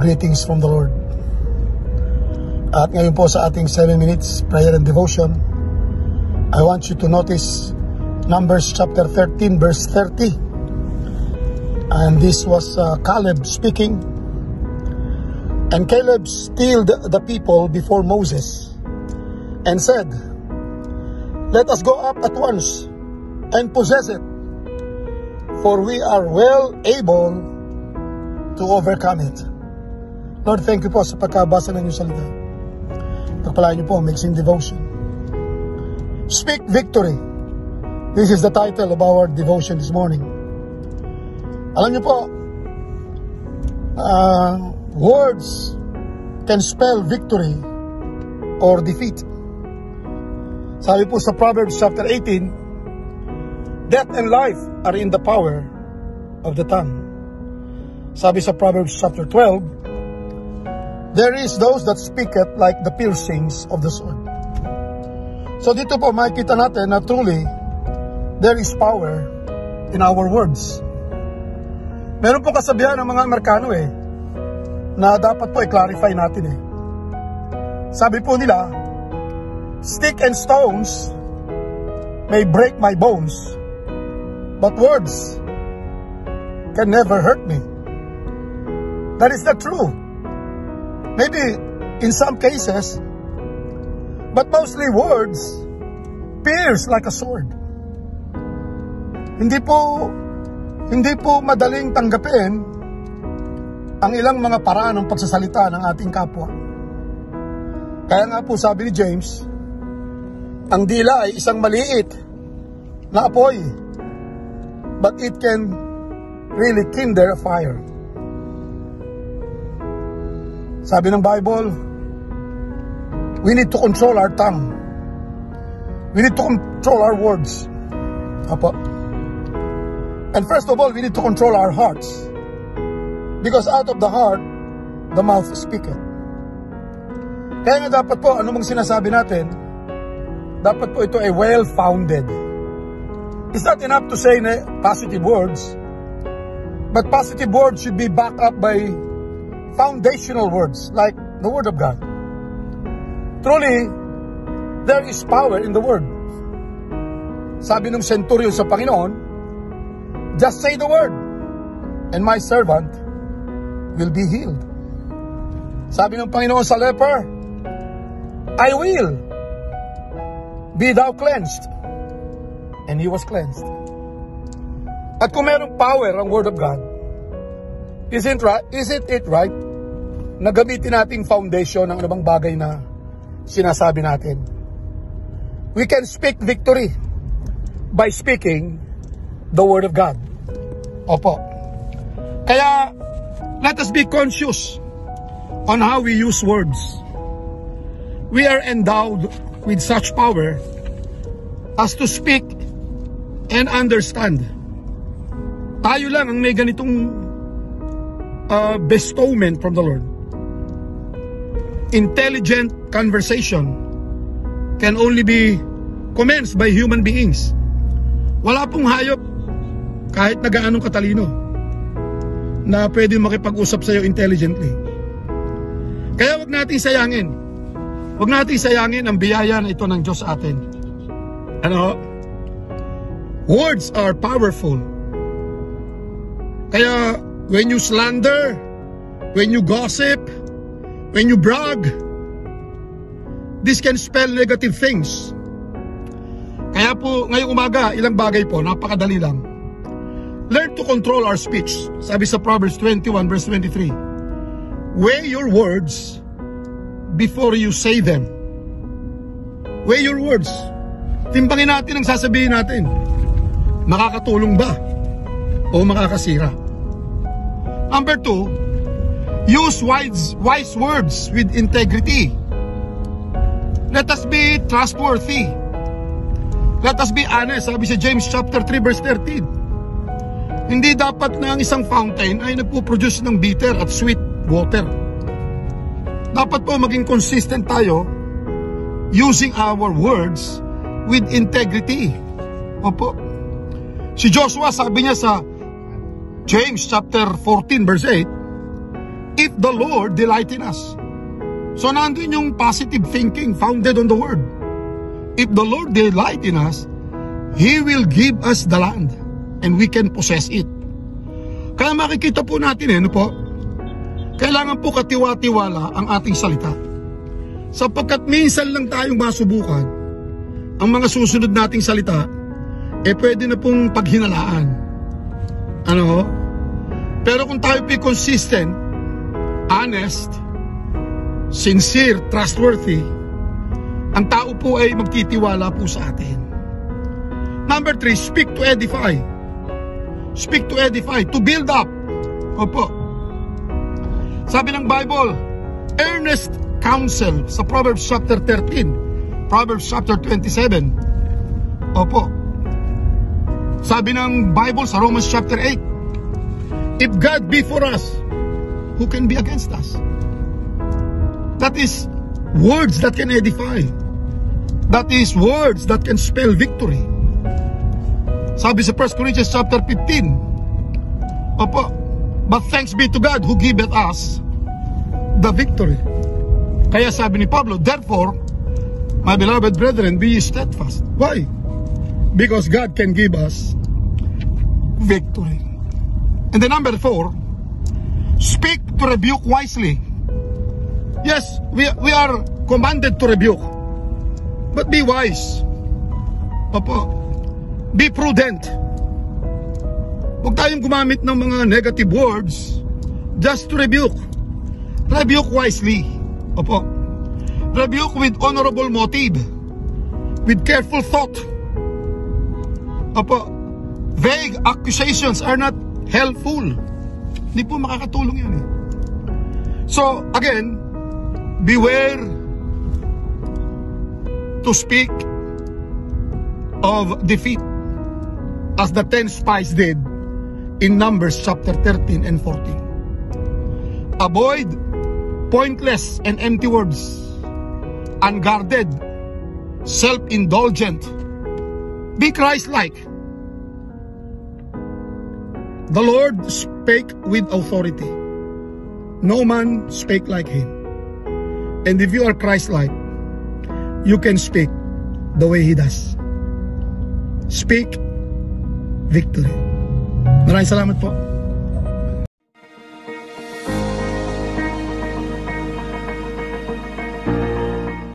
greetings from the Lord. At ngayon po sa ating 7 minutes prayer and devotion, I want you to notice Numbers chapter 13 verse 30. And this was Caleb speaking. And Caleb stilled the people before Moses and said, "Let us go up at once and possess it, for we are well able to overcome it." Lord, thank you po sa pagkabasa ng iyong salita. Pagpalain niyo po ang mixing devotion. Speak victory. This is the title of our devotion this morning. Alam niyo po, words can spell victory or defeat. Sabi po sa Proverbs chapter 18, death and life are in the power of the tongue. Sabi sa Proverbs chapter 12, there is those that speak it like the piercings of the sword. So dito po makikita natin na truly there is power in our words. Meron po kasabihan ng mga Amerikano na dapat po i-clarify natin Sabi po nila, stick and stones may break my bones, but words can never hurt me. That is not true. Maybe in some cases, but mostly words pierce like a sword. Hindi po madaling tanggapin ang ilang mga paraan ng pagsasalita ng ating kapwa. Kaya nga po sabi ni James, ang dila ay isang maliit na apoy, but it can really kindle a fire. Sabi ng Bible, we need to control our tongue. We need to control our words. Apo. And first of all, we need to control our hearts. Because out of the heart, the mouth speaketh. Kaya nga dapat po, anumang sinasabi natin, dapat po ito ay well-founded. It's not enough to say positive words, but positive words should be backed up by foundational words like the Word of God. Truly, there is power in the Word. Sabi ng centurion sa Panginoon, just say the word, and my servant will be healed. Sabi ng Panginoon sa leper, I will be thou cleansed. And he was cleansed. At kung merong power ang Word of God, isn't it right na gamitin nating foundation ng anumang bagay na sinasabi natin? We can speak victory by speaking the Word of God. Opo. Kaya, let us be conscious on how we use words. We are endowed with such power as to speak and understand. Tayo lang ang may ganitong bestowment from the Lord. Intelligent conversation can only be commenced by human beings. Wala pong hayop, kahit na gaanong katalino, na pwede makipag-usap sa iyo intelligently. Kaya wag nating sayangin. Wag nating sayangin ang biyaya na ito ng Diyos sa atin. Words are powerful. Kaya when you slander, when you gossip, when you brag, this can spell negative things. Kaya po, ngayong umaga, ilang bagay po, napakadali lang. Learn to control our speech. Sabi sa Proverbs 21 verse 23, weigh your words before you say them. Weigh your words. Timbangin natin ang sasabihin natin. Makakatulong ba o makakasira? Number 2, use wise words with integrity. Let us be trustworthy. Let us be honest. Sabi sa James chapter 3 verse 13, hindi dapat na ang isang fountain ay nagpo-produce ng bitter at sweet water. Dapat po maging consistent tayo using our words with integrity. Opo. Si Joshua, sabi niya sa James chapter 14 verse 8, if the Lord delight in us. So nandun yung positive thinking founded on the Word. If the Lord delight in us, He will give us the land and we can possess it. Kaya makikita po natin ano po, kailangan po katiwa-tiwala ang ating salita. Sapagkat minsan lang tayong masubukan, ang mga susunod nating salita, pwede na pong paghinalaan. Ano? Pero kung tayo po consistent, honest, sincere, trustworthy, ang tao po ay magtitiwala po sa atin. Number 3, speak to edify. Speak to edify, to build up. Opo. Sabi ng Bible, earnest counsel sa Proverbs chapter 13, Proverbs chapter 27. Opo. Sabi ng Bible sa Romans chapter 8, if God be for us, who can be against us? That is words that can edify. That is words that can spell victory. Sabi sa 1 Corinthians chapter 15, opo, but thanks be to God who giveth us the victory. Kaya sabi ni Pablo, therefore, my beloved brethren, be ye steadfast. Why? Because God can give us victory. And then number 4, speak to rebuke wisely. Yes, we are commanded to rebuke, but be wise. Opo. Be prudent. Huwag tayong gumamit ng mga negative words just to rebuke. Rebuke wisely. Opo. Rebuke with honorable motive, with careful thought. Opo. Vague accusations are not helpful. Hindi po makakatulong yun eh. So, again, beware to speak of defeat as the 10 spies did in Numbers chapter 13 and 14. Avoid pointless and empty words, unguarded, self-indulgent. Be Christ-like. The Lord spake with authority. No man spake like Him. And if you are Christ-like, you can speak the way He does. Speak victory. Maraming salamat po.